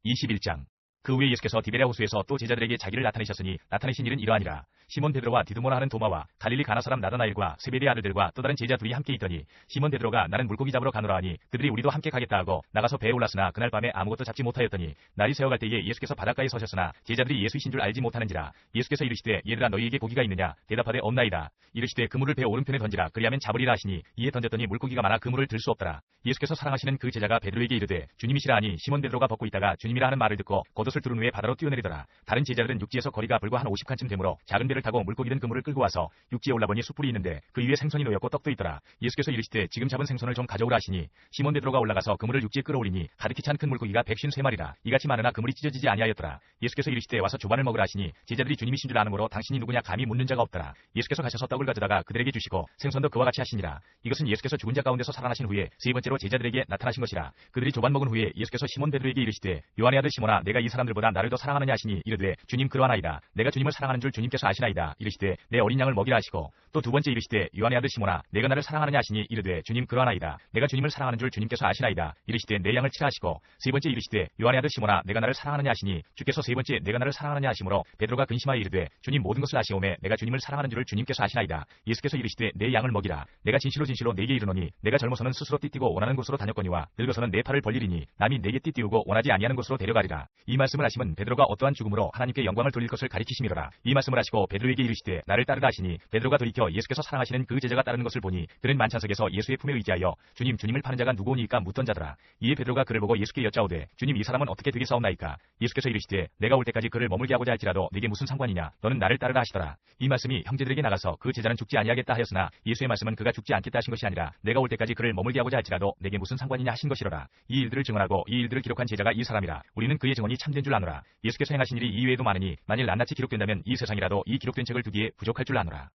21장. 그 후에 예수께서 디베랴 호수에서 또 제자들에게 자기를 나타내셨으니 나타내신 일은 이러하니라. 시몬 베드로와 디두모라 하는 도마와 갈릴리 가나 사람 나다나엘과 세베대의 아들들과 또 다른 제자 둘이 함께 있더니 시몬 베드로가 나는 물고기 잡으러 가노라 하니 그들이 우리도 함께 가겠다 하고 나가서 배에 올랐으나 그날 밤에 아무것도 잡지 못하였더니 날이 새어갈 때에 예수께서 바닷가에 서셨으나 제자들이 예수이신 줄 알지 못하는지라. 예수께서 이르시되 얘들아 너희에게 고기가 있느냐 대답하되 없나이다. 이르시되 그물을 배 오른편에 던지라 그리하면 잡으리라 하시니 이에 던졌더니 물고기가 많아 그물을 들 수 없더라. 예수께서 사랑하시는 그 제자가 베드로에게 이르되 주님이시라 하니 시몬 베드로가 벗고 있다가 주님이라 하는 말을 듣고 겉옷을 두른 후에 바다로 뛰어내리더라. 다른 제자들은 육지에서 거리가 불과 한 50칸쯤 되므로 작은 배를 타고 물고기 든 그물을 끌고 와서 육지에 올라보니 숯불이 있는데 그 위에 생선이 놓였고 떡도 있더라. 예수께서 이르시되 지금 잡은 생선을 좀 가져오라 하시니 시몬 베드로가 올라가서 그물을 육지에 끌어올리니 가득히 찬 큰 물고기가 153마리라. 이같이 많으나 그물이 찢어지지 아니하였더라. 예수께서 이르시되 와서 조반을 먹으라 하시니 제자들이 주님이신 줄 아므로 당신이 누구냐 감히 묻는 자가 없더라. 예수께서 가셔서 떡을 가져다가 그들에게 주시고 생선도 그와 같이 하시니라. 이것은 예수께서 죽은 자 가운데서 살아나신 후에 세 번째로 제자들에게 나타나신 것이라. 그들이 조반 먹은 후에 예수께서 시몬 베드로에게 이르시되 요한의 아들 시몬아 내가 이 사람들보다 나를 더 사랑하느냐 하시니 이르되 주님 그러하나이다. 내가 주님을 사랑하는 줄 주님께서 아시나이다. 이르시되 내 어린 양을 먹이라 하시고 또 두 번째 이르시되 요한의 아들 시몬아 내가 나를 사랑하느냐 하시니 이르되 주님 그러하나이다. 내가 주님을 사랑하는 줄 주님께서 아시나이다. 이르시되 내 양을 치라 하시고 세 번째 이르시되 요한의 아들 시몬아 내가 나를 사랑하느냐 하시니 주께서 세 번째 내가 나를 사랑하느냐 하시므로 베드로가 근심하여 이르되 주님 모든 것을 아시오매 내가 주님을 사랑하는 줄을 주님께서 아시나이다. 예수께서 이르시되 내 양을 먹이라. 내가 진실로 진실로 네게 이르노니 내가 젊어서는 스스로 띠띠고 원하는 곳으로 다녔거니와 늙어서는 내 팔을 벌리리니 남이 네게 띠띠우고 원하지 아니하는 곳으로 데려가리라. 이 말씀을 하시면 베드로가 어떠한 죽음으로 하나님께 영광을 돌릴 것을 가리키심이로라. 이 말씀을 하시고 베드로에게 이르시되 나를 따르라 하시니 베드로가 돌이켜 예수께서 사랑하시는 그 제자가 따르는 것을 보니 그는 만찬석에서 예수의 품에 의지하여 주님 주님을 파는 자가 누구오니까 묻던 자더라. 이에 베드로가 그를 보고 예수께 여짜오되 주님 이 사람은 어떻게 되겠사옵나이까. 예수께서 이르시되 내가 올 때까지 그를 머물게 하고자 할지라도 네게 무슨 상관이냐. 너는 나를 따르라 하시더라. 이 말씀이 형제들에게 나가서 그 제자는 죽지 아니하겠다 하였으나 예수의 말씀은 그가 죽지 않겠다 하신 것이 아니라 내가 올 때까지 그를 머물게 하고자 할지라도 내게 무슨 상관이냐 하신 것이로라. 이 일들을 증언하고 이 일들을 기록한 제자가 이 사람이라. 우리는 그의 증언이 참된 줄 아노라. 예수께서 행하신 일이 이외에도 많으니 만일 낱낱이 기록된다면 이 세상이라도 이 기록된 책을 두기에 부족할 줄 아노라.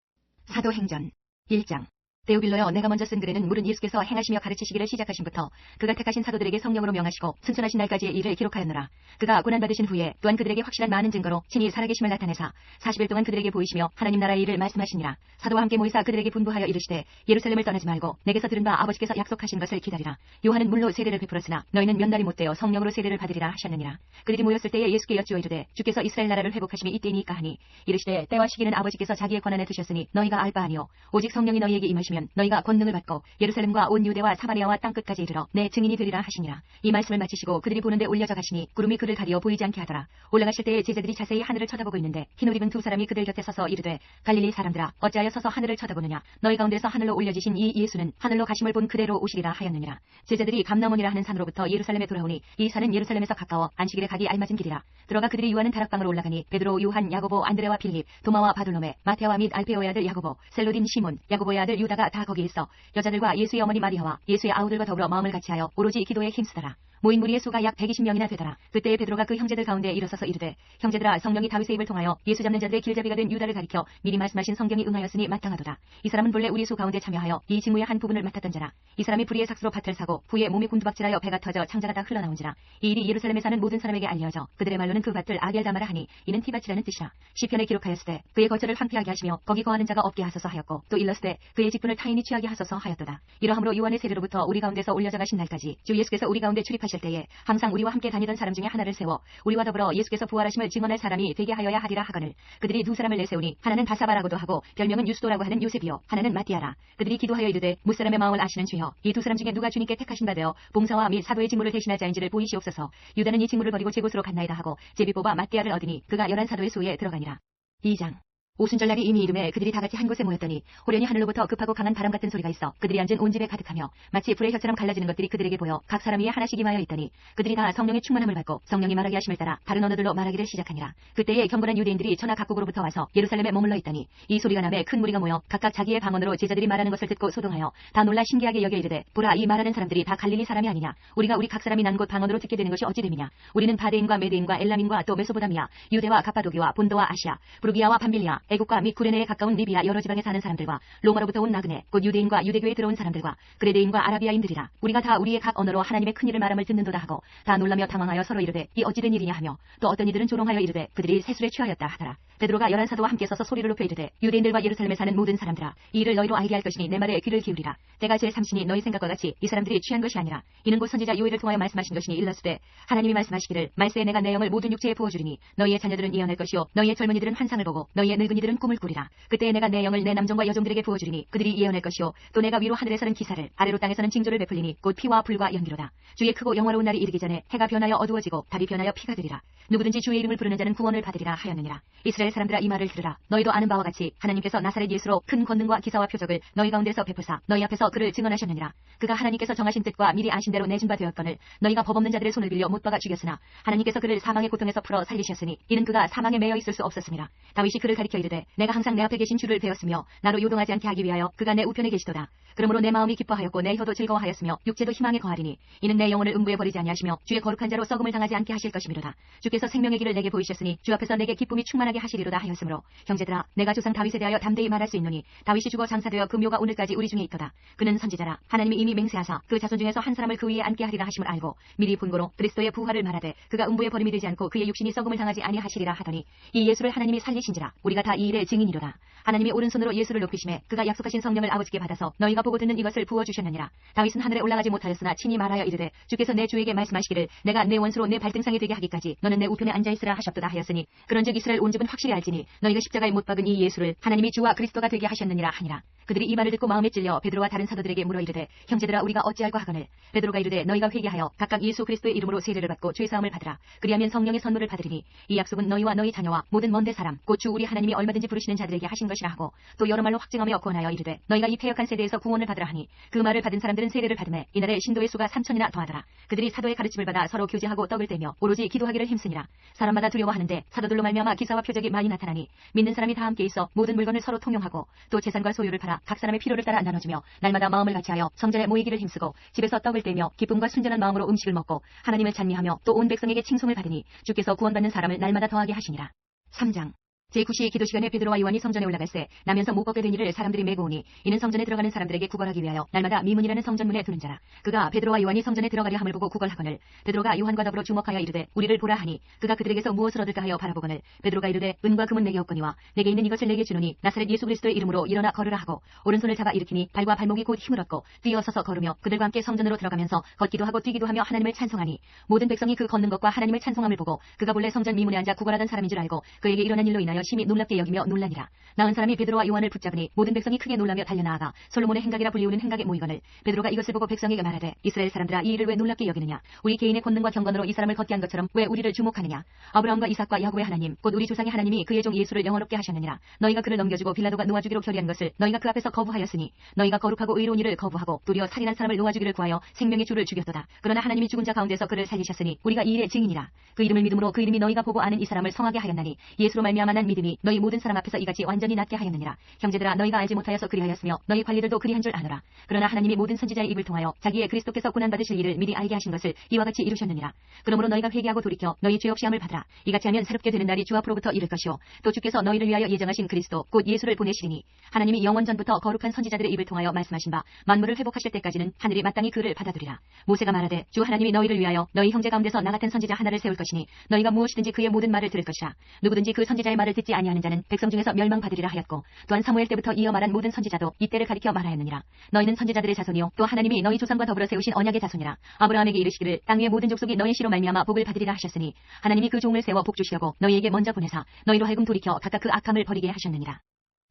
사도행전 1장. 데오빌로여 내가 먼저 쓴 글에는 물은 예수께서 행하시며 가르치시기를 시작하신부터 그가 택하신 사도들에게 성령으로 명하시고 승천하신 날까지의 일을 기록하였노라. 그가 고난받으신 후에 또한 그들에게 확실한 많은 증거로 친히 살아계심을 나타내사 40일 동안 그들에게 보이시며 하나님 나라의 일을 말씀하시니라. 사도와 함께 모이사 그들에게 분부하여 이르시되 예루살렘을 떠나지 말고 내게서 들은 바 아버지께서 약속하신 것을 기다리라. 요한은 물로 세례를 베풀었으나 너희는 몇 날이 못되어 성령으로 세례를 받으리라 하셨느니라. 그들이 모였을 때에 예수께 여쭈어 이르되 주께서 이스라엘 나라를 회복하심이 이때니까 하니 이르시되 때와 시기는 아버지께서 자기의 권한에 두셨으니 너희가 알 바 아니오. 오직 성령이 너희에게 임하시면 너희가 권능을 받고 예루살렘과 온 유대와 사마리아와 땅끝까지 이르러 내 증인이 되리라 하시니라. 이 말씀을 마치시고 그들이 보는데 올려져 가시니 구름이 그를 가리어 보이지 않게 하더라. 올라가실 때에 제자들이 자세히 하늘을 쳐다보고 있는데 흰옷 입은 두 사람이 그들 곁에 서서 이르되 갈릴리 사람들아 어찌하여 서서 하늘을 쳐다보느냐. 너희 가운데서 하늘로 올려지신 이 예수는 하늘로 가심을 본 그대로 오시리라 하였느니라. 제자들이 감나몬이라 하는 산으로부터 예루살렘에 돌아오니 이 산은 예루살렘에서 가까워 안식일에 가기 알맞은 길이라. 들어가 그들이 유하는 다락방으로 올라가니 베드로 요한 야고보 안드레와 빌립 도마와 바돌로메 마테아와 및 알페오의 아들 야고보 셀로딘 시몬 야고보의 아들 유다가 다 거기 있어 여자들과 예수의 어머니 마리아와 예수의 아우들과 더불어 마음을 같이하여 오로지 기도에 힘쓰더라. 모인 무리의 수가 약 120명이나 되더라. 그때에 베드로가 그 형제들 가운데 일어서서 이르되 형제들아 성령이 다윗의 입을 통하여 예수 잡는 자들의 길잡이가 된 유다를 가리켜 미리 말씀하신 성경이 응하였으니 마땅하도다. 이 사람은 본래 우리 수 가운데 참여하여 이 직무의 한 부분을 맡았던 자라. 이 사람이 불의의 삭수로 밭을 사고 후에 몸이 곤두박질하여 배가 터져 창자가 다 흘러나온지라. 이 일이 예루살렘에 사는 모든 사람에게 알려져 그들의 말로는 그 밭을 아겔다마라 하니 이는 티밭이라는 뜻이라. 시편에 기록하였으되 그의 거처를 황폐하게 하시며 거기 거하는 자가 없게 하소서 하였고 또 일렀으되 그의 직분을 타인이 취하게 하소서 하였도다. 이러함으로 요한의 세례로부터 우리 가운데서 올려져 가신 날까지 주 예수께서 우리 가운데 출입하실 때에 항상 우리와 함께 다니던 사람 중에 하나를 세워 우리와 더불어 예수께서 부활하심을 증언할 사람이 되게 하여야 하리라 하거늘 그들이 두 사람을 내세우니 하나는 바사바라고도 하고 별명은 유스도라고 하는 요셉이요 하나는 마띠아라. 그들이 기도하여 이르되 무사람의 마음을 아시는 주여 이 두 사람 중에 누가 주님께 택하신 바 되어 봉사와 및 사도의 직무를 대신할 자인지를 보이시옵소서. 유다는 이 직무를 버리고 제 곳으로 갔나이다 하고 제비 뽑아 마띠아를 얻으니 그가 11사도의 수에 들어가니라. 2장. 오순절날이 이미 이름에 그들이 다같이 한 곳에 모였더니 호련히 하늘로부터 급하고 강한 바람 같은 소리가 있어 그들이 앉은 온 집에 가득하며 마치 불의 혀처럼 갈라지는 것들이 그들에게 보여 각 사람 위에 하나씩 임하여 있더니 그들이 다 성령의 충만함을 받고 성령이 말하게 하심을 따라 다른 언어들로 말하기를 시작하니라. 그때에 경건한 유대인들이 천하 각국으로부터 와서 예루살렘에 머물러 있더니 이 소리가 나매 큰 무리가 모여 각각 자기의 방언으로 제자들이 말하는 것을 듣고 소동하여 다 놀라 신기하게 여겨 이르되 보라 이 말하는 사람들이 다 갈릴리 사람이 아니냐. 우리가 우리 각 사람이 난 곳 방언으로 듣게 되는 것이 어찌 됨이냐. 우리는 바데인과 메데인과 엘람인과 또 메소보다미아 유대와 갑바도기와 본도와 아시아 부르기아와 밤빌리아 애국과 및 구레네에 가까운 리비아 여러 지방에 사는 사람들과 로마로부터 온 나그네 곧 유대인과 유대교에 들어온 사람들과 그레데인과 아라비아인들이라. 우리가 다 우리의 각 언어로 하나님의 큰 일을 말함을 듣는도다 하고 다 놀라며 당황하여 서로 이르되 이 어찌된 일이냐 하며 또 어떤 이들은 조롱하여 이르되 그들이 세술에 취하였다 하더라. 베드로가 11사도와 함께 서서 소리를 높여 이르되 유대인들과 예루살렘에 사는 모든 사람들아 이 일을 너희로 알게 할 것이니 내 말에 귀를 기울이라. 때가 제3시니 너희 생각과 같이 이 사람들이 취한 것이 아니라 이는 곧 선지자 요엘을 통하여 말씀하신 것이니 일렀으되 하나님이 말씀하시기를 말세에 내가 내 영을 모든 육체에 부어주리니 너희의 자녀들은 예언할 것이요 너희의 젊은이들은 환상을 보고 너희의 늙은이들은 꿈을 꾸리라. 그때에 내가 내 영을 내 남종과 여종들에게 부어주리니 그들이 예언할 것이요 또 내가 위로 하늘에서는 기사를 아래로 땅에서는 징조를 베풀리니 곧 피와 불과 연기로다. 주의 크고 영화로운 날이 이르기 전에 해가 변하여 어두워지고 달이 변하여 피가 되리라. 누구든지 주의 이름을 부르는 자는 구원을 받으리라 하였느니라. 이스라엘 사람들아 이 말을 들으라. 너희도 아는 바와 같이 하나님께서 나사렛 예수로 큰 권능과 기사와 표적을 너희 가운데서 베푸사 너희 앞에서 그를 증언하셨느니라. 그가 하나님께서 정하신 뜻과 미리 아신 대로 내준 바 되었거늘 너희가 법 없는 자들의 손을 빌려 못 박아 죽였으나 하나님께서 그를 사망의 고통에서 풀어 살리셨으니 이는 그가 사망에 매여 있을 수 없었음이라. 다윗이 그를 가리켜 이르되 내가 항상 내 앞에 계신 주를 배웠으며 나로 요동하지 않게 하기 위하여 그가 내 우편에 계시도다. 그러므로 내 마음이 기뻐하였고 내 혀도 즐거워하였으며 육체도 희망에 거하리니 이는 내 영혼을 음부에 버리지 아니하시며 주의 거룩한 자로 썩음을 당하지 않게 하실 것이미로다. 주께서 생명의 길을 내게 보이셨으니 주 앞에서 내게 기쁨이 충만하게 하시리로다 하였으므로 형제들아 내가 조상 다윗에 대하여 담대히 말할 수 있노니 다윗이 죽어 장사되어 그 묘가 오늘까지 우리 중에 있도다. 그는 선지자라. 하나님이 이미 맹세하사 그 자손 중에서 한 사람을 그 위에 앉게 하리라 하심을 알고 미리 본고로 그리스도의 부활을 말하되 그가 음부에 버림이 되지 않고 그의 육신이 썩음을 당하지 아니하시리라 하더니 이 예수를 하나님이 살리신지라. 우리가 다 이 일의 증인이로다. 하나님이 오른손으로 예수를 높이심에 그가 약속하신 성령을 아버지께 받아서 너희가 보고 듣는 이것을 부어주셨느니라. 다윗은 하늘에 올라가지 못하였으나 친히 말하여 이르되 주께서 내 주에게 말씀하시기를 내가 내 원수로 내 발등상이 되게 하기까지 너는 내 우편에 앉아있으라 하셨도다 하였으니 그런즉 이스라엘 온 집은 확실히 알지니 너희가 십자가에 못 박은 이 예수를 하나님이 주와 그리스도가 되게 하셨느니라 하니라. 그들이 이 말을 듣고 마음에 찔려 베드로와 다른 사도들에게 물어 이르되 형제들아 우리가 어찌할까 하거늘 베드로가 이르되 너희가 회개하여 각각 예수 그리스도의 이름으로 세례를 받고 죄사함을 받으라. 그리하면 성령의 선물을 받으리니 이 약속은 너희와 너희 자녀와 모든 먼데 사람 곧 주 우리 하나님이 얼마든지 부르시는 자들에게 하신 것이라 하고 또 여러 말로 확증하며 권하여 이르되 너희가 이 패역한 세대에서 구원을 받으라 하니 그 말을 받은 사람들은 세례를 받음에 이날에 신도의 수가 3천이나 더하더라. 그들이 사도의 가르침을 받아 서로 교제하고 떡을 떼며 오로지 기도하기를 힘쓰니라. 사람마다 두려워하는데 사도들로 말미암아 기사와 표적이 많이 나타나니 믿는 사람이 다 함께 있어 모든 물건을 서로 통용하고 또 재산과 소유를 팔아 각 사람의 필요를 따라 나눠주며 날마다 마음을 같이하여 성전에 모이기를 힘쓰고 집에서 떡을 떼며 기쁨과 순전한 마음으로 음식을 먹고 하나님을 찬미하며 또 온 백성에게 칭송을 받으니 주께서 구원받는 사람을 날마다 더하게 하시니라. 3장 제9시 기도 시간에 베드로와 요한이 성전에 올라갈새 나면서 못 걷게 된 이를 사람들이 메고 오니 이는 성전에 들어가는 사람들에게 구걸하기 위하여 날마다 미문이라는 성전문에 두는 자라. 그가 베드로와 요한이 성전에 들어가려 함을 보고 구걸하거늘 베드로가 요한과 더불어 주목하여 이르되 우리를 보라 하니 그가 그들에게서 무엇을 얻을까 하여 바라보거늘 베드로가 이르되 은과 금은 내게 없거니와 내게 있는 이것을 내게 주노니 나사렛 예수 그리스도의 이름으로 일어나 걸으라 하고 오른손을 잡아 일으키니 발과 발목이 곧 힘을 얻고 뛰어서서 걸으며 그들과 함께 성전으로 들어가면서 걷기도 하고 뛰기도 하며 하나님을 찬송하니 모든 백성이 그 걷는 것과 하나님을 찬송함을 보고 그가 본래 성전 미문에 앉아 구걸하던 사람인 줄 알고 그에게 일어난 일로 인하여 심히 놀랍게 여기며 논란이라. 나은 사람이 베드로와 요한을 붙잡으니 모든 백성이 크게 놀라며 달려나아가 솔로몬의 행각이라 불리우는 행각에 모이거늘 베드로가 이것을 보고 백성에게 말하되 이스라엘 사람들아 이 일을 왜 놀랍게 여기느냐. 우리 개인의 권능과 경건으로 이 사람을 걷게 한 것처럼 왜 우리를 주목하느냐. 아브라함과 이삭과 야곱의 하나님 곧 우리 조상의 하나님이 그의 종 예수를 영원롭게 하셨느니라. 너희가 그를 넘겨주고 빌라도가 놓아주기로 결의한 것을 너희가 그 앞에서 거부하였으니 너희가 거룩하고 의로운 일을 거부하고 도리어 살인한 사람을 놓아주기를 구하여 생명의 주를 죽였도다. 그러나 하나님이 죽은 자 가운데서 그를 살리셨으니 우리가 이 일의 증인이라. 그 이름을 믿음으로 그 이름이 너희가 보고 아는 이 사람을 성하게 하였나니 예수로 말미암아 난 믿음이 너희 모든 사람 앞에서 이같이 완전히 낫게 하였느니라. 형제들아 너희가 알지 못하여서 그리하였으며 너희 관리들도 그리한 줄 아노라. 그러나 하나님이 모든 선지자의 입을 통하여 자기의 그리스도께서 고난받으실 일을 미리 알게 하신 것을 이와 같이 이루셨느니라. 그러므로 너희가 회개하고 돌이켜 너희 죄 없이 함을 받으라. 이같이 하면 새롭게 되는 날이 주 앞으로부터 이를 것이요 또 주께서 너희를 위하여 예정하신 그리스도 곧 예수를 보내시리니 하나님이 영원 전부터 거룩한 선지자들의 입을 통하여 말씀하신 바 만물을 회복하실 때까지는 하늘이 마땅히 그를 받아들이라. 모세가 말하되 주 하나님이 너희를 위하여 너희 형제 가운데서 나 같은 선지자 하나를 세울 것이니 너희가 무엇이든지 그의 모든 말을 들을 것이라. 누구든지 그 선지자의 말을 듣지 아니하는 자는 백성 중에서 멸망받으리라 하였고 또한 사무엘 때부터 이어 말한 모든 선지자도 이때를 가리켜 말하였느니라. 너희는 선지자들의 자손이요 또 하나님이 너희 조상과 더불어 세우신 언약의 자손이라. 아브라함에게 이르시기를 땅 위의 모든 족속이 너희 씨로 말미암아 복을 받으리라 하셨으니 하나님이 그 종을 세워 복 주시려고 너희에게 먼저 보내사 너희로 하여금 돌이켜 각각 그 악함을 버리게 하셨느니라.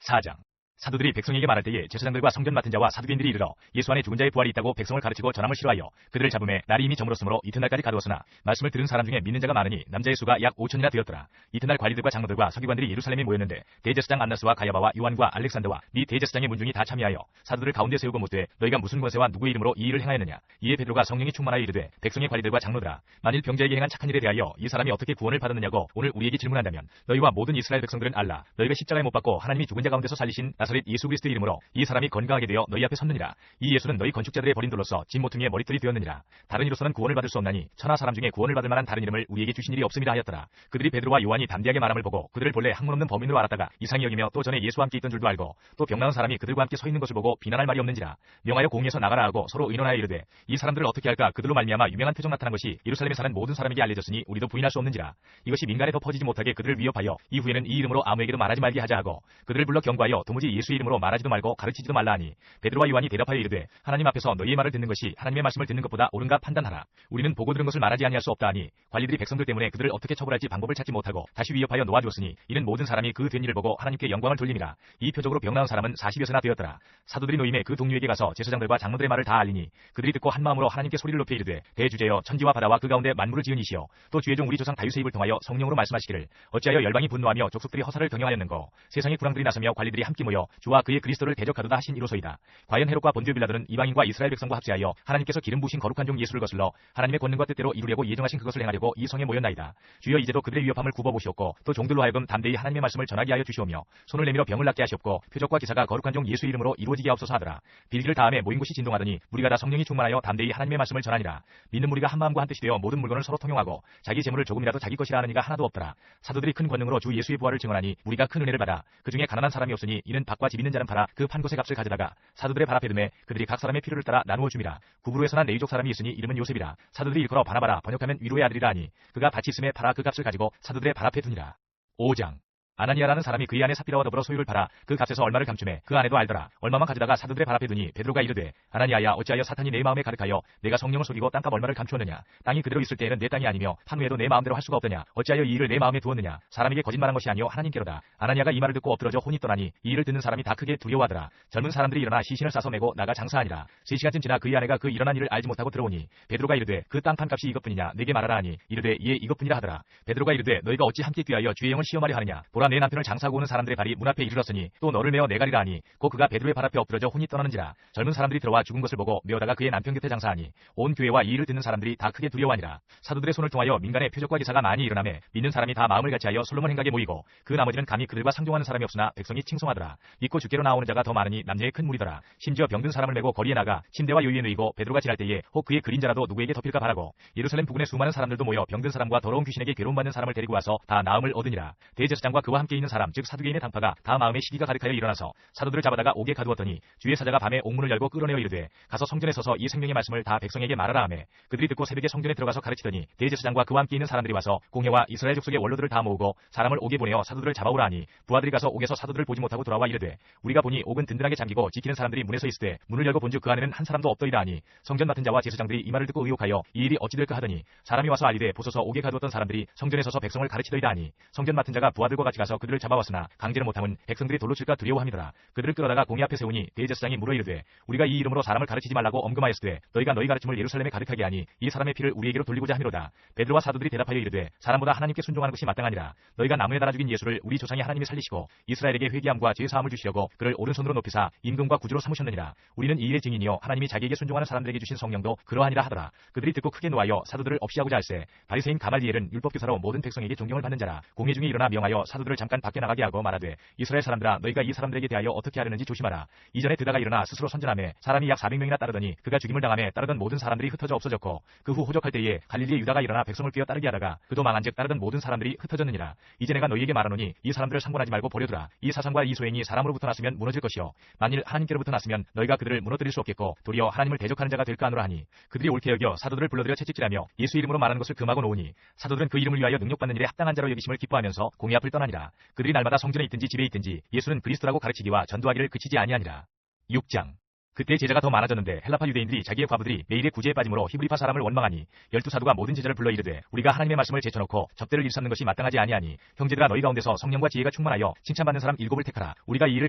4장 사도들이 백성에게 말할 때에 제사장들과 성전 맡은 자와 사두개인들이 이르러 예수 안에 죽은 자의 부활이 있다고 백성을 가르치고 전함을 싫어하여 그들을 잡음에 날이 이미 저물었으므로 이튿날까지 가두었으나 말씀을 들은 사람 중에 믿는 자가 많으니 남자의 수가 약 5천이나 되었더라. 이튿날 관리들과 장로들과 서기관들이 예루살렘에 모였는데 대제사장 안나스와 가야바와 요한과 알렉산더와 및 대제사장의 문중이 다 참여하여 사도들을 가운데 세우고 묻되 너희가 무슨 권세와 누구의 이름으로 이 일을 행하였느냐. 이에 베드로가 성령이 충만하여 이르되 백성의 관리들과 장로들아 만일 병자에게 행한 착한 일에 대하여 이 사람이 어떻게 구원을 받았느냐고 오늘 우리에게 질문한다면 너희와 모든 이스라엘 백성들은 알라. 너희가 십자가에 못 박고 하나님이 죽은 자 가운데서 살리신 나사렛 나사렛 예수 그리스도의 이름으로 이 사람이 건강하게 되어 너희 앞에 섰느니라. 이 예수는 너희 건축자들의 버린 돌로서 진 모퉁이의 머릿돌이 되었느니라. 다른 이로서는 구원을 받을 수 없나니 천하 사람 중에 구원을 받을 만한 다른 이름을 우리에게 주신 일이 없음이라 하였더라. 그들이 베드로와 요한이 담대하게 말함을 보고 그들을 본래 학문 없는 범인으로 알았다가 이상히 여기며 또 전에 예수와 함께 있던 줄도 알고 또 병 나은 사람이 그들과 함께 서 있는 것을 보고 비난할 말이 없는지라. 명하여 공의에서 나가라 하고 서로 의논하여 이르되 이 사람들을 어떻게 할까. 그들로 말미암아 유명한 표적 나타난 것이 예루살렘에 사는 모든 사람에게 알려졌으니 우리도 부인할 수 없는지라. 이것이 민간에 더 퍼지지 못하게 그들을 위협하여 이후에는 이 이름으로 아무에게도 말하지 말게 하자 하고 그들을 불러 경고하여 도무지 예수의 이름으로 말하지도 말고 가르치지도 말라 하니 베드로와 요한이 대답하여 이르되 하나님 앞에서 너희의 말을 듣는 것이 하나님의 말씀을 듣는 것보다 옳은가 판단하라. 우리는 보고 들은 것을 말하지 아니할 수 없다 하니 관리들이 백성들 때문에 그들을 어떻게 처벌할지 방법을 찾지 못하고 다시 위협하여 놓아주었으니 이는 모든 사람이 그 된 일을 보고 하나님께 영광을 돌림이라. 이 표적으로 병 나은 사람은 40여세나 되었더라. 사도들이 노임에 그 동료에게 가서 제사장들과 장로들의 말을 다 알리니 그들이 듣고 한 마음으로 하나님께 소리를 높여 이르되 대주제여 천지와 바다와 그 가운데 만물을 지은 이시여 또 주의 종 우리 조상 다윗의 입을 통하여 성령으로 말씀하시기를 어찌하여 열방이 분노하며 족속들이 허사를 경영하였는고. 세상의 구랑들이 나서며 관리들이 함께 모여 주와 그의 그리스도를 대적하도다 하신 이로소이다. 과연 헤롯과 본디오 빌라도는 이방인과 이스라엘 백성과 합세하여 하나님께서 기름 부으신 거룩한 종 예수를 거슬러 하나님의 권능과 뜻대로 이루려고 예정하신 그것을 행하려고 이 성에 모였나이다. 주여 이제도 그들의 위협함을 굽어보시옵고 또 종들로 하여금 담대히 하나님의 말씀을 전하게 하여 주시오며 손을 내밀어 병을 낫게 하시옵고 표적과 기사가 거룩한 종 예수의 이름으로 이루어지게 하옵소서 하더라. 빌기를 다음에 모인 곳이 진동하더니 무리가 다 성령이 충만하여 담대히 하나님의 말씀을 전하니라. 믿는 무리가 한 마음과 한 뜻이 되어 모든 물건을 서로 통용하고 자기 재물을 조금이라도 자기 것이라 하는 이가 하나도 없더라. 사도들이 큰 권능으로 주 예수의 부활을 증언하니 무리가 큰 은혜를 받아 그 중에 가난한 사람이 없으니 이는 밭과 집 있는 자는 팔아 그 판 곳의 값을 가져다가 사도들의 발 앞에 두매 그들이 각 사람의 필요를 따라 나누어 줌이라. 구브로에서 난 레위족 사람이 있으니 이름은 요셉이라. 사도들이 일컬어 바나바라 번역하면 위로의 아들이라 하니 그가 밭이 있음에 팔아 그 값을 가지고 사도들의 발 앞에 두니라. 5장 아나니아라는 사람이 그의 아내 삽비라와 더불어 소유를 팔아 그 값에서 얼마를 감춤해 그 아내도 알더라. 얼마만 가져다가 사도들의 발 앞에 두니 베드로가 이르되 아나니아야 어찌하여 사탄이 내 마음에 가득하여 내가 성령을 속이고 땅값 얼마를 감추었느냐. 땅이 그대로 있을 때에는 내 땅이 아니며 판 후에도 내 마음대로 할 수가 없더냐. 어찌하여 이 일을 내 마음에 두었느냐. 사람에게 거짓말한 것이 아니요 하나님께로다. 아나니아가 이 말을 듣고 엎드러져 혼이 떠나니 이 일을 듣는 사람이 다 크게 두려워하더라. 젊은 사람들이 일어나 시신을 싸서 메고 나가 장사하니라. 3시간쯤 지나 그의 아내가 그 일어난 일을 알지 못하고 들어오니 베드로가 이르되 그 땅 판값이 이것뿐이냐 내게 말하라 하니 이르되 예 이것뿐이라 하더라. 베드로가 이르되 너희가 어찌 함께 귀하여 주의 영을 시험하려 하느냐. 보라 내 남편을 장사하고 오는 사람들의 발이 문 앞에 이르렀으니 또 너를 메어 내가리라 하니 곧 그가 베드로의 발 앞에 엎드러져 혼이 떠나는지라. 젊은 사람들이 들어와 죽은 것을 보고 메어다가 그의 남편 곁에 장사하니 온 교회와 이 일을 듣는 사람들이 다 크게 두려워하니라. 사도들의 손을 통하여 민간에 표적과 기사가 많이 일어나매 믿는 사람이 다 마음을 같이하여 솔로몬 행각에 모이고 그 나머지는 감히 그들과 상종하는 사람이 없으나 백성이 칭송하더라. 믿고 주께로 나오는 자가 더 많으니 남녀의 큰 무리더라. 심지어 병든 사람을 메고 거리에 나가 침대와 요위에 누이고 베드로가 지날 때에 혹 그의 그림자라도 누구에게 덮일까 바라고 예루살렘 부근의 수많은 사람들도 모여 병든 사람과 더러운 귀신에게 괴로움받는 사람을 데리고 와서 다 나음을 얻으니라. 대제사장과 그와 함께 있는 사람 즉 사두개인의 당파가 다 마음에 시기가 가득하여 일어나서 사도들을 잡아다가 옥에 가두었더니 주의 사자가 밤에 옥문을 열고 끌어내어 이르되 가서 성전에 서서 이 생명의 말씀을 다 백성에게 말하라 하매 그들이 듣고 새벽에 성전에 들어가서 가르치더니 대제사장과 그와 함께 있는 사람들이 와서 공회와 이스라엘 족속의 원로들을 다 모으고 사람을 옥에 보내어 사도들을 잡아오라 하니 부하들이 가서 옥에서 사도들을 보지 못하고 돌아와 이르되 우리가 보니 옥은 든든하게 잠기고 지키는 사람들이 문에 서 있으되 문을 열고 본즉 그 안에는 한 사람도 없더이다 하니 성전 맡은 자와 제사장들이 이 말을 듣고 의혹하여 이 일이 어찌 될까 하더니 사람이 와서 알리되 보소서 옥에 가두었던 사람들이 성전에 서서 백성을 가르치더이다 하니 성전 맡은 자가 부하들과 같이 가서 그들을 잡아왔으나 강제를 못함은 백성들이 돌로 칠까 두려워함이더라. 그들을 끌어다가 공회 앞에 세우니 대제사장이 물어 이르되 우리가 이 이름으로 사람을 가르치지 말라고 엄금하였으되 너희가 너희 가르침을 예루살렘에 가득하게 하니 이 사람의 피를 우리에게로 돌리고자 함이로다. 베드로와 사도들이 대답하여 이르되 사람보다 하나님께 순종하는 것이 마땅하니라. 너희가 나무에 달아 죽인 예수를 우리 조상이 하나님이 살리시고 이스라엘에게 회개함과 죄 사함을 주시려고 그를 오른손으로 높이사 임금과 구주로 삼으셨느니라. 우리는 이 일의 증인이요 하나님이 자기에게 순종하는 사람들에게 주신 성령도 그러하니라 하더라. 그들이 듣고 크게 노하여 사도들을 없이하고자 할세 바리새인 가말리엘은 율법교사로 모든 백성에게 존경을 받는 자라. 공회 중에 일어나 명하여 사도들을 잠깐 밖에 나가게 하고 말하되 이스라엘 사람들아 너희가 이 사람들에게 대하여 어떻게 하려는지 조심하라. 이전에 드다가 일어나 스스로 선전하며 사람이 약 400명이나 따르더니 그가 죽임을 당하며 따르던 모든 사람들이 흩어져 없어졌고 그 후 호적할 때에 갈릴리의 유다가 일어나 백성을 끼어 따르게 하다가 그도 망한즉 따르던 모든 사람들이 흩어졌느니라. 이제 내가 너희에게 말하노니 이 사람들을 상관하지 말고 버려두라. 이 사상과 이 소행이 사람으로부터 났으면 무너질 것이요 만일 하나님께로부터 났으면 너희가 그들을 무너뜨릴 수 없겠고 도리어 하나님을 대적하는 자가 될까 하노라 하니 그들이 옳게 여겨 사도들을 불러들여 채찍질하며 예수 이름으로 말하는 것을 금하고 놓으니 사도들은 그 이름을 위하여 능력받는 일에 합당한 자로 여기심을 기뻐하면서 공회 앞을 떠나니라. 그들이 날마다 성전에 있든지 집에 있든지 예수는 그리스도라고 가르치기와 전도하기를 그치지 아니하니라. 6장 그때 제자가 더 많아졌는데 헬라파 유대인들이 자기의 과부들이 매일의 구제에 빠짐으로 히브리파 사람을 원망하니 12사도가 모든 제자를 불러 이르되 우리가 하나님의 말씀을 제쳐놓고 접대를 일삼는 것이 마땅하지 아니하니 형제들아 너희 가운데서 성령과 지혜가 충만하여 칭찬받는 사람 7을 택하라. 우리가 이 일을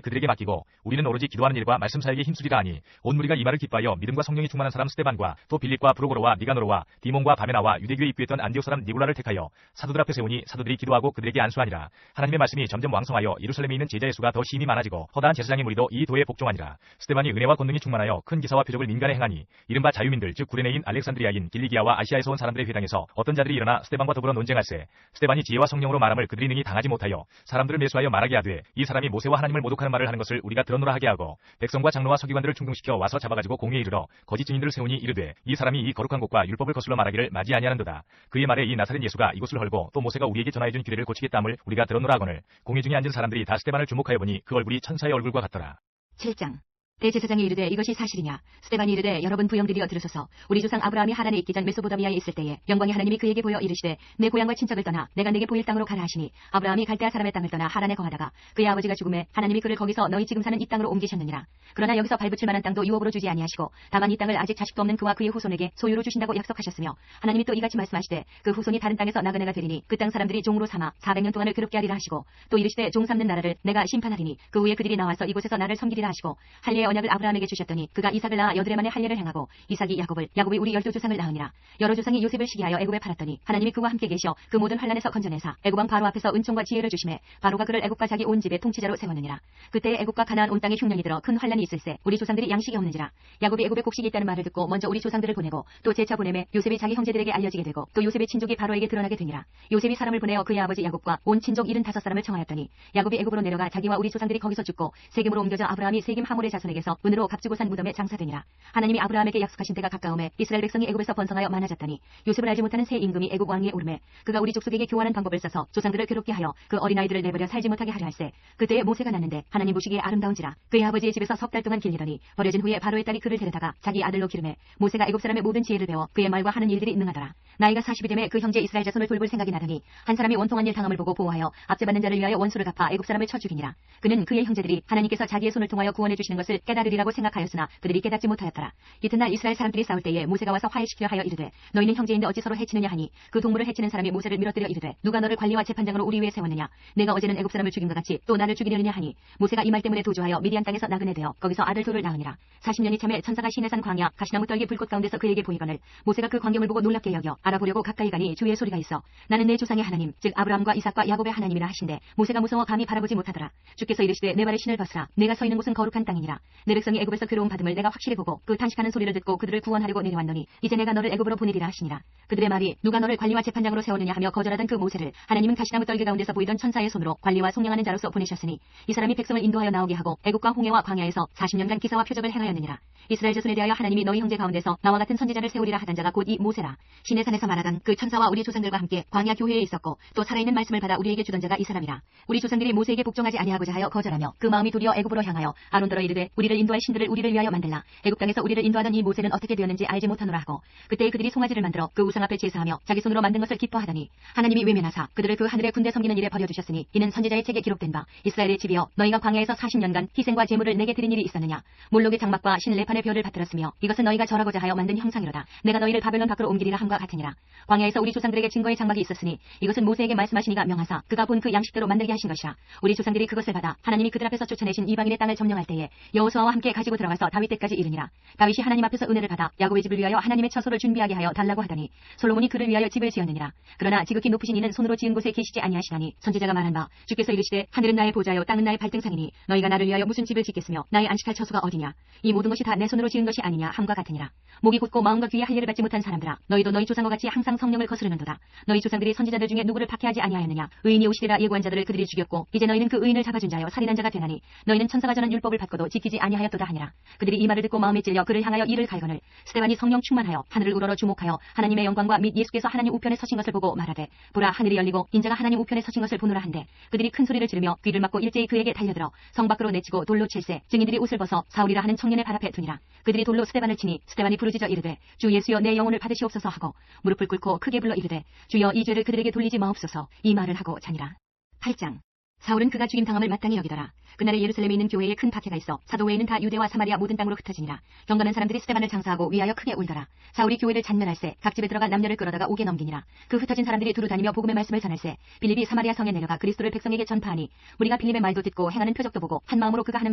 그들에게 맡기고 우리는 오로지 기도하는 일과 말씀 사역에 힘쓰리라 하니 온 무리가 이 말을 기뻐하여 믿음과 성령이 충만한 사람 스데반과 또 빌립과 브로고로와 니가노로와 디몬과 바메나와 유대교에 입교했던 안디옥 사람 니골라를 택하여 사도들 앞에 세우니 사도들이 기도하고 그들에게 안수하니라. 하나님의 말씀이 점점 왕성하여 예루살렘에 있는 제자의 수가 더 심히 많아지고 허다한 제사장의 무리도 이 도에 복종하니라. 스데반이 은혜와 권능이 본능이 충만하여 큰 기사와 표적을 민간에 행하니 이른바 자유민들 즉 구레네인 알렉산드리아인 길리기아와 아시아에서 온 사람들의 회당에서 어떤 자들이 일어나 스데반과 더불어 논쟁할세. 스데반이 지혜와 성령으로 말함을 그들이 능히 당하지 못하여 사람들을 매수하여 말하게 하되 이 사람이 모세와 하나님을 모독하는 말을 하는 것을 우리가 들었노라 하게 하고 백성과 장로와 서기관들을 충동시켜 와서 잡아가지고 공의에 이르러 거짓 증인들을 세우니 이르되 이 사람이 이 거룩한 곳과 율법을 거슬러 말하기를 맞이 아니하는도다. 그의 말에 이 나사렛 예수가 이곳을 헐고 또 모세가 우리에게 전하여준 규례를 고치겠다함을 우리가 들었노라 하거늘 공회 중에 앉은 사람들이 다 스데반을 주목하여 보니 그 얼굴이 천사의 얼굴과 같더라. 7장. 대제사장이 이르되 이것이 사실이냐. 스데반이 이르되 여러분 부영들이여 들으소서. 우리 조상 아브라함이 하란에 있기 전 메소포다미아에 있을 때에 영광의 하나님이 그에게 보여 이르시되 내 고향과 친척을 떠나 내가 내게 보일 땅으로 가라 하시니 아브라함이 갈대아 사람의 땅을 떠나 하란에 거하다가 그의 아버지가 죽음에 하나님이 그를 거기서 너희 지금 사는 이 땅으로 옮기셨느니라. 그러나 여기서 발붙일 만한 땅도 유업으로 주지 아니하시고 다만 이 땅을 아직 자식도 없는 그와 그의 후손에게 소유로 주신다고 약속하셨으며 하나님이 또 이같이 말씀하시되 그 후손이 다른 땅에서 나그네가 되리니 그 땅 사람들이 종으로 삼아 400년 동안을 괴롭게 하리라 하시고 또 이르시되 종 삼는 나라를 내가 심판하리니 그 후에 그들이 나와서 이곳에서 나를 섬기리라 하시고 할례의 언약을 아브라함에게 주셨더니 그가 이삭을 낳아 여드레 만에 할례를 행하고 이삭이 야곱이 우리 12조상을 낳으니라. 여러 조상이 요셉을 시기하여 애굽에 팔았더니 하나님이 그와 함께 계시어 그 모든 환난에서 건져내사 애굽 왕 바로 앞에서 은총과 지혜를 주심에 바로가 그를 애굽과 자기 온 집의 통치자로 세웠느니라. 그때 애굽과 가나안 온 땅에 흉년이 들어 큰 환난이 있을세 우리 조상들이 양식이 없는지라. 야곱이 애굽에 곡식이 있다는 말을 듣고 먼저 우리 조상들을 보내고 또 제차 보내매 요셉이 자기 형제들에게 알려지게 되고 또 요셉의 친족이 바로에게 드러나게 되니라. 요셉이 사람을 보내어 그의 아버지 야곱과 온 친족 75사람을 청하였더니 야곱이 애굽으로 내려가 자기와 우리 조상들이 거기서 죽고 세겜으로 옮겨져 아브라함이 세겜 하몰의 자손에게서 은으로 값주고 산 무덤에 장사되니라. 하나님이 아브라함에게 약속하신 때가 가까움에 이스라엘 백성이 애굽에서 번성하여 많아졌더니 요셉을 알지 못하는 새 임금이 애굽 왕위에 오르매 그가 우리 족속에게 교환한 방법을 써서 조상들을 괴롭게 하여 그 어린아이들을 내버려 살지 못하게 하려 할세. 그때에 모세가 났는데 하나님 보시기에 아름다운지라. 그의 아버지의 집에서 석 달 동안 길리더니 버려진 후에 바로의 딸이 그를 데려다가 자기 아들로 기르매 모세가 애굽 사람의 모든 지혜를 배워 그의 말과 하는 일들이 능하더라. 나이가 40이 되매 그 형제 이스라엘 자손을 돌볼 생각이 나더니 한 사람이 원통한 일 당함을 보고 보호하여 압제받는 자를 위하여 원수를 갚아 애굽 사람을 쳐 죽이니라. 그는 그의 형제들이 하나님께서 자기의 손을 통하여 구원해 주시는 것을 깨달으리라고 생각하였으나 그들이 깨닫지 못하였더라. 이튿날 이스라엘 사람들이 싸울 때에 모세가 와서 화해시키려 하여 이르되 너희는 형제인데 어찌 서로 해치느냐 하니 그 동물을 해치는 사람이 모세를 밀어뜨려 이르되 누가 너를 관리와 재판장으로 우리 위에 세웠느냐. 내가 어제는 애굽 사람을 죽인 것 같이 또 나를 죽이려느냐 하니 모세가 이 말 때문에 도주하여 미디안 땅에서 나그네 되어 거기서 아들 둘을 낳으니라. 40년이 참에 천사가 시내산 광야 가시나무 떨기 불꽃 가운데서 그에게 보이거늘 모세가 그 광경을 보고 놀랍게 여겨 알아보려고 가까이 가니 주의 소리가 있어 나는 내 조상의 하나님 즉 아브라함과 이삭과 야곱의 하나님이라 하신대 모세가 무서워 감히 바라보지 못하더라. 주께서 이르시되 내 발에 신을 벗으라. 내가 서 있는 곳은 거룩한 땅이니라. 내 백성이 애굽에서 괴로움 받음을 내가 확실히 보고 그 탄식하는 소리를 듣고 그들을 구원하려고 내려왔노니 이제 내가 너를 애굽으로 보내리라 하시니라. 그들의 말이 누가 너를 관리와 재판장으로 세우느냐 하며 거절하던 그 모세를 하나님은 가시나무 떨기 가운데서 보이던 천사의 손으로 관리와 속량하는 자로서 보내셨으니 이 사람이 백성을 인도하여 나오게 하고 애굽과 홍해와 광야에서 40년간 기사와 표적을 행하였느니라. 이스라엘 자손에 대하여 하나님이 너희 형제 가운데서 나와 같은 선지자를 세우리라 하던 자가 곧 이 모세라. 시내산에서 말하던 그 천사와 우리 조상들과 함께 광야 교회에 있었고 또 살아있는 말씀을 받아 우리에게 주던 자가 이 사람이라. 우리 조상들이 모세에게 복종하지 아니하고자 하여 거절하며 그 마음이 도리어 애굽으로 향하여 아론더러 이르되 우리를 인도할 신들을 우리를 위하여 만들라. 애굽 땅에서 우리를 인도하던 이 모세는 어떻게 되었는지 알지 못하노라 하고 그때에 그들이 송아지를 만들어 그 우상 앞에 제사하며 자기 손으로 만든 것을 기뻐하더니 하나님이 외면하사 그들을 그 하늘의 군대 섬기는 일에 버려두셨으니 이는 선지자의 책에 기록된 바 이스라엘의 집이여 너희가 광야에서 40년간 희생과 제물을 내게 드린 일이 있었느냐. 몰록의 장막과 신 레판의 별을 받들었으며 이것은 너희가 절하고자 하여 만든 형상이로다. 내가 너희를 바벨론 밖으로 옮기리라 함과 같으니라. 광야에서 우리 조상들에게 증거의 장막이 있었으니 이것은 모세에게 말씀하시니가 명하사 그가 본 그 양식대로 만들게 하신 것이라. 우리 조상들이 그것을 받아 하나님이 그들 앞에서 쫓아내신 이방인의 땅을 점령할 때에 여호수아와 함께 가지고 들어가서 다윗 때까지 이르니라. 다윗이 하나님 앞에서 은혜를 받아 야곱의 집을 위하여 하나님의 처소를 준비하게 하여 달라고 하더니 솔로몬이 그를 위하여 집을 지었느니라. 그러나 지극히 높으신 이는 손으로 지은 곳에 계시지 아니하시나니 선지자가 말한 바 주께서 이르시되 하늘은 나의 보좌요 땅은 나의 발등상이니 너희가 나를 위하여 무슨 집을 짓겠으며 나의 안식할 처소가 어디냐. 이 모든 것이 다 내 손으로 지은 것이 아니냐 함과 같으니라. 목이 곧고 마음과 귀에 할례를 받지 못한 사람들아 너희도 너희 조상과 같이 항상 성령을 거스르는도다. 너희 조상들이 선지자들 중에 누구를 박해하지 아니하였느냐. 의인이 오시리라 예고한 자들을 그들이 죽였고 이제 너희는 그 의인을 잡아준 자여 살인한 자가 되나니 너희는 천사가 전한 율법을 받고도 지키지 아니하였도다 하니라. 그들이 이 말을 듣고 마음에 찔려 그를 향하여 이를 갈거늘 스데반이 성령 충만하여 하늘을 우러러 주목하여 하나님의 영광과 및 예수께서 하나님 우편에 서신 것을 보고 말하되 보라 하늘이 열리고 인자가 하나님 우편에 서신 것을 보노라 한데 그들이 큰 소리를 지르며 귀를 막고 일제히 그에게 달려들어 성 밖으로 내치고 돌로 칠세 증인들이 옷을 벗어 사울이라 하는 청년의 발 앞에 두니라. 그들이 돌로 스데반을 치니 스데반이 부르짖어 이르되 주 예수여 내 영혼을 받으시옵소서 하고 무릎을 꿇고 크게 불러 이르되 주여 이 죄를 그들에게 돌리지 마옵소서 이 말을 하고 자니라. 8장. 사울은 그가 죽임 당함을 마땅히 여기더라. 그날에 예루살렘에 있는 교회에 큰 박해가 있어 사도 외에는 다 유대와 사마리아 모든 땅으로 흩어지니라. 경건한 사람들이 스데반을 장사하고 위하여 크게 울더라. 사울이 교회를 잔멸할세 각 집에 들어가 남녀를 끌어다가 옥에 넘기니라. 그 흩어진 사람들이 두루 다니며 복음의 말씀을 전할세. 빌립이 사마리아 성에 내려가 그리스도를 백성에게 전파하니 우리가 빌립의 말도 듣고 행하는 표적도 보고 한 마음으로 그가 하는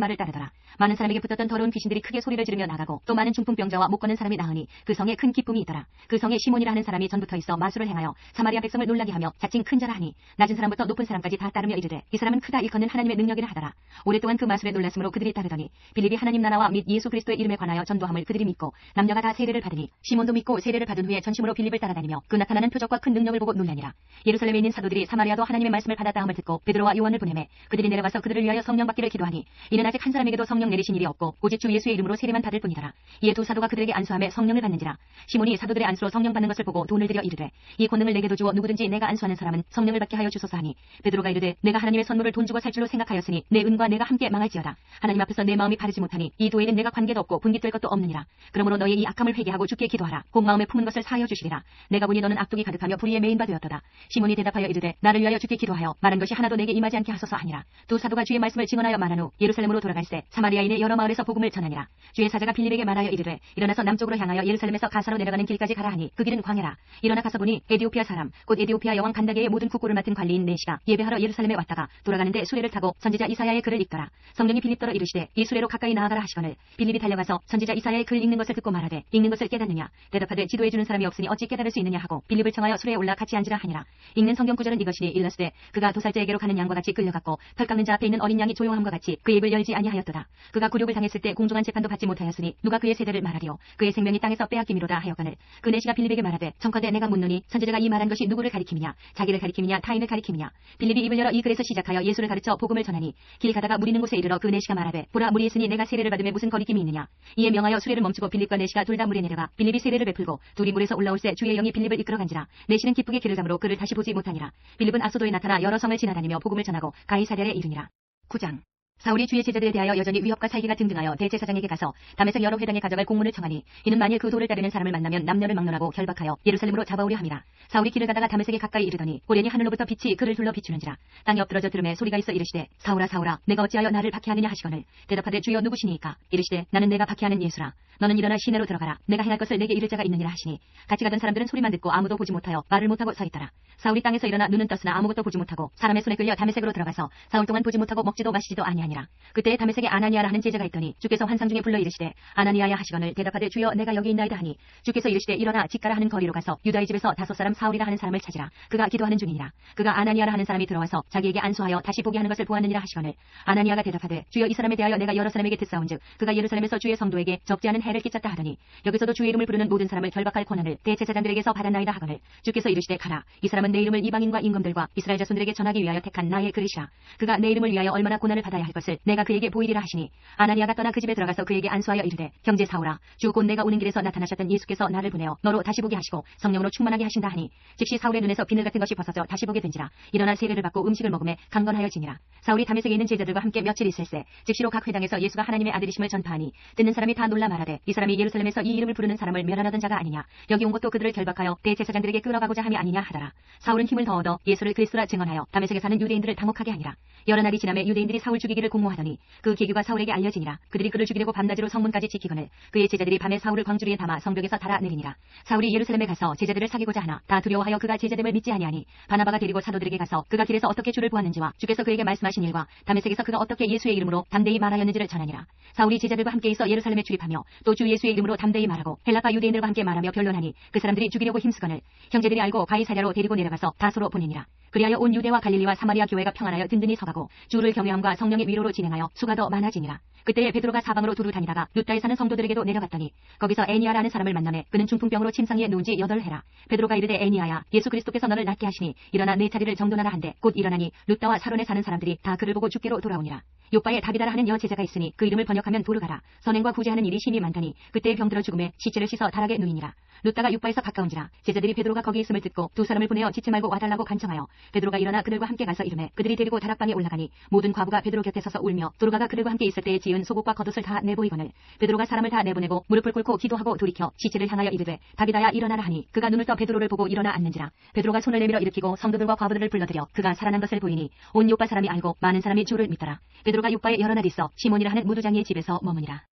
말을 따르더라. 많은 사람에게 붙었던 더러운 귀신들이 크게 소리를 지르며 나가고 또 많은 중풍병자와 못 걷는 사람이 나으니 그 성에 큰 기쁨이 있더라. 그 성에 시몬이라 하는 사람이 전부터 있어 마술을 행하여 사마리아 백성을 놀라게 하며 자칭 큰 자라 하니 낮은 사람부터 높은 사람까지 다 따르며 이르되 이 사람은 크다 일컫는 하나님의 능력이라 하더라. 오랫동안 그 마술에 놀랐으므로 그들이 따르더니 빌립이 하나님 나라와 및 예수 그리스도의 이름에 관하여 전도함을 그들이 믿고 남녀가 다 세례를 받으니 시몬도 믿고 세례를 받은 후에 전심으로 빌립을 따라다니며 그 나타나는 표적과 큰 능력을 보고 놀라니라. 예루살렘에 있는 사도들이 사마리아도 하나님의 말씀을 받았다 함을 듣고 베드로와 요한을 보내매 그들이 내려가서 그들을 위하여 성령 받기를 기도하니 이는 아직 한 사람에게도 성령 내리신 일이 없고 오직 주 예수의 이름으로 세례만 받을 뿐이더라. 이에 두 사도가 그들에게 안수하며 성령을 받는지라. 시몬이 사도들의 안수로 성령 받는 것을 보고 돈을 들여 이르되 이 권능을 내게도 주어 누구든지 내가 안수하는 사람은 성령을 받게 하여 주소서 하니 베드로가 이르되 내가 하나님의 선물을 돈 주고 살 줄로 생각하였으니 내 은과 내가 함께 망할지어다. 하나님 앞에서 내 마음이 바르지 못하니 이 도에는 내가 관계도 없고 분깃될 것도 없느니라. 그러므로 너의 이 악함을 회개하고 주께 기도하라. 곧 마음에 품은 것을 사하여 주시리라. 내가 보니 너는 악독이 가득하며 불의에 매인 바 되었도다. 시몬이 대답하여 이르되 나를 위하여 주께 기도하여 말한 것이 하나도 내게 임하지 않게 하소서 하니라. 두 사도가 주의 말씀을 증언하여 말한 후 예루살렘으로 돌아갈새 사마리아인의 여러 마을에서 복음을 전하니라. 주의 사자가 빌립에게 말하여 이르되 일어나서 남쪽으로 향하여 예루살렘에서 가사로 내려가는 길까지 가라 하니 그 길은 광야라. 일어나 가서 보니 에디오피아 사람 곧 에디오피아 여왕 간다게의 모든 국고를 맡은 관리인 네시가 예배하러 예루살렘에 왔다가 돌아가는데 수레를 타고 선지자 이사야의 글을 읽더라. 성령이 빌립더러 이르시되 이 수레로 가까이 나아가라 하시거늘 빌립이 달려가서 선지자 이사야의 글 읽는 것을 듣고 말하되 읽는 것을 깨닫느냐. 대답하되 지도해주는 사람이 없으니 어찌 깨달을 수 있느냐 하고 빌립을 청하여 수레에 올라 같이 앉으라 하니라. 읽는 성경 구절은 이것이니 일렀으되 그가 도살자에게로 가는 양과 같이 끌려갔고 털 깎는 자 앞에 있는 어린 양이 조용함과 같이 그 입을 열지 아니하였도다. 그가 굴욕을 당했을 때 공정한 재판도 받지 못하였으니 누가 그의 세대를 말하리요. 그의 생명이 땅에서 빼앗김이로다 하였거늘 그 내시가 빌립에게 말하되 청컨대 내가 묻노니 선지자가 이 말한 것이 누구를 가리킴이냐. 자기를 가리킴이냐 타인을 가리킴이냐. 빌립이 입을 열어 이 글에서 시작하여 예수를 가르쳐 복음을 전하니 길 가다가 물 있는 곳에 이르러 그 내시가 말하되 보라 물이 있으니 내가 세례를 받음에 무슨 거리낌이 있느냐. 이에 명하여 수레를 멈추고 빌립과 내시가 둘 다 물에 내려가 빌립이 세례를 베풀고 둘이 물에서 올라올새 주의 영이 빌립을 이끌어간지라. 내시는 기쁘게 길을 가므로 그를 다시 보지 못하니라. 빌립은 아소도에 나타나 여러 성을 지나다니며 복음을 전하고 가이사랴에 이르니라. 9장 사울이 주의 제자들에 대하여 여전히 위협과 살기가 등등하여 대제사장에게 가서 다메섹 여러 회당에 가져갈 공문을 청하니 이는 만일 그 도를 따르는 사람을 만나면 남녀를 막론하고 결박하여 예루살렘으로 잡아오려 함이라. 사울이 길을 가다가 다메섹에 가까이 이르더니 호련히 하늘로부터 빛이 그를 둘러 비추는지라. 땅에 엎드러져 들음에 소리가 있어 이르시되 사울아 사울아 내가 어찌하여 나를 박해하느냐 하시거늘 대답하되 주여 누구시니이까. 이르시되 나는 내가 박해하는 예수라. 너는 일어나 시내로 들어가라. 내가 행할 것을 내게 이를 자가 있느니라 하시니 같이 가던 사람들은 소리만 듣고 아무도 보지 못하여 말을 못하고 서 있더라. 사울이 땅에서 일어나 눈은 떴으나 아무것도 보지 못하고 사람의 손에 끌려 다메섹으로 들어가서 사울 동안 보지 못하고 먹지도 마시지도 아니하니라. 그때에 다메섹에 아나니아라 하는 제자가 있더니 주께서 환상 중에 불러 이르시되 아나니아야 하시거늘 대답하되 주여 내가 여기 있나이다 하니 주께서 이르시되 일어나 직가라 하는 거리로 가서 유다의 집에서 다섯 사람 사울이라 하는 사람을 찾으라. 그가 기도하는 중이니라. 그가 아나니아라 하는 사람이 들어와서 자기에게 안수하여 다시 보게 하는 것을 보았느니라 하시거늘 아나니아가 대답하되 주여 이 사람에 대하여 내가 여러 사람에게 듣사온즉 그가 예루살렘에서 주의 성도에게 적지 않은 해를 끼쳤다 하더니 여기서도 주의 이름을 부르는 모든 사람을 결박할 권한을 대제사장들에게서 받았나이다 하거늘 주께서 이르시되 가라. 이 사람은 내 이름을 이방인과 임금들과 이스라엘 자손들에게 전하기 위하여 택한 나의 그릇이라. 그가 내 이름을 위하여 얼마나 고난을 받아야 할 것을 내가 그에게 보이리라 하시니 아나니아가 떠나 그 집에 들어가서 그에게 안수하여 이르되 형제 사울아 주 곧 내가 오는 길에서 나타나셨던 예수께서 나를 보내어 너로 다시 보게 하시고 성령으로 충만하게 하신다 하니 즉시 사울의 눈에서 비늘 같은 것이 벗어져 다시 보게 된지라. 일어나 세례를 받고 음식을 먹음에 강건하여지니라. 사울이 다메섹에 있는 제자들과 함께 며칠 있을새 즉시로 각 회당에서 예수가 하나님의 아들이심을 전파하니 듣는 사람이 다 놀라 말하되 이 사람이 예루살렘에서 이 이름을 부르는 사람을 멸하던 자가 아니냐. 여기 온 것도 그들을 결박하여 대제사장들에게 끌어가고자 함이 아니냐 하더라. 사울은 힘을 더 얻어 예수를 그리스도라 증언하여 다메섹에 사는 유대인들을 당혹하게 하니라. 여러 날이 지남에 유대인들이 사울 죽이기를 공모하더니 그 계기가 사울에게 알려지니라. 그들이 그를 죽이려고 밤낮으로 성문까지 지키거늘 그의 제자들이 밤에 사울을 광주리에 담아 성벽에서 달아내리니라. 사울이 예루살렘에 가서 제자들을 사귀고자 하나 다 두려워하여 그가 제자됨을 믿지 아니하니 바나바가 데리고 사도들에게 가서 그가 길에서 어떻게 주를 보았는지와 주께서 그에게 말씀하신 일과 다메섹에서 그가 어떻게 예수의 이름으로 담대히 말하였는지를 전하니라. 사울이 제자들과 함께 있어 예루살렘에 출입하며 또 주 예수의 이름으로 담대히 말하고 헬라파 유대인들과 함께 말하며 변론하니 그 사람들이 죽이려고 힘쓰거늘 형제들이 알고 가이사랴로 데리고 내려가서 다소로 보내니라. 그리하여 온 유대와 갈릴리와 사마리아 교회가 평안하여 든든히 서가고 주를 경외함과 성령의 위로로 진행하여 수가 더 많아지니라. 그때에 베드로가 사방으로 두루 다니다가 룻다에 사는 성도들에게도 내려갔더니 거기서 애니아라는 사람을 만나매 그는 중풍병으로 침상 위에 누운 지 8해라. 베드로가 이르되 애니아야 예수 그리스도께서 너를 낫게 하시니 일어나 내 자리를 정돈하라 한데 곧 일어나니 룻다와 사론에 사는 사람들이 다 그를 보고 주께로 돌아오니라. 요바에 다비다라 하는 여 제자가 있으니 그 이름을 번역하면 도르가라. 선행과 구제하는 일이 심히 많다니 그때에 병들어 죽음에 시체를 씻어 다락에 누이니라. 룻다가 요바에서 가까운지라. 제자들이 베드로가 거기 있음을 듣고 두 사람을 보내어 지체 말고 와달라고 간청하여 베드로가 일어나 그들과 함께 가서 이르매 그들이 데리고 다락방에 올라가니 모든 과부가 베드로 곁에 서서 울며 도르가가 그들과 함께 있을 때에 지은 속옷과 겉옷을 다 내보이거늘 베드로가 사람을 다 내보내고 무릎을 꿇고 기도하고 돌이켜 시체를 향하여 이르되 다비다야 일어나라 하니 그가 눈을 떠 베드로를 보고 일어나 앉는지라. 베드로가 손을 내밀어 일으키고 성도들과 과부들을 불러들여 그가 살아난 것을 보이니 온 요바 사람이 알고 많은 사람이 주를 믿더라. 베드로가 요바에 여러 날 있어 시몬이라 하는 무두장이의 집에서 머무니라.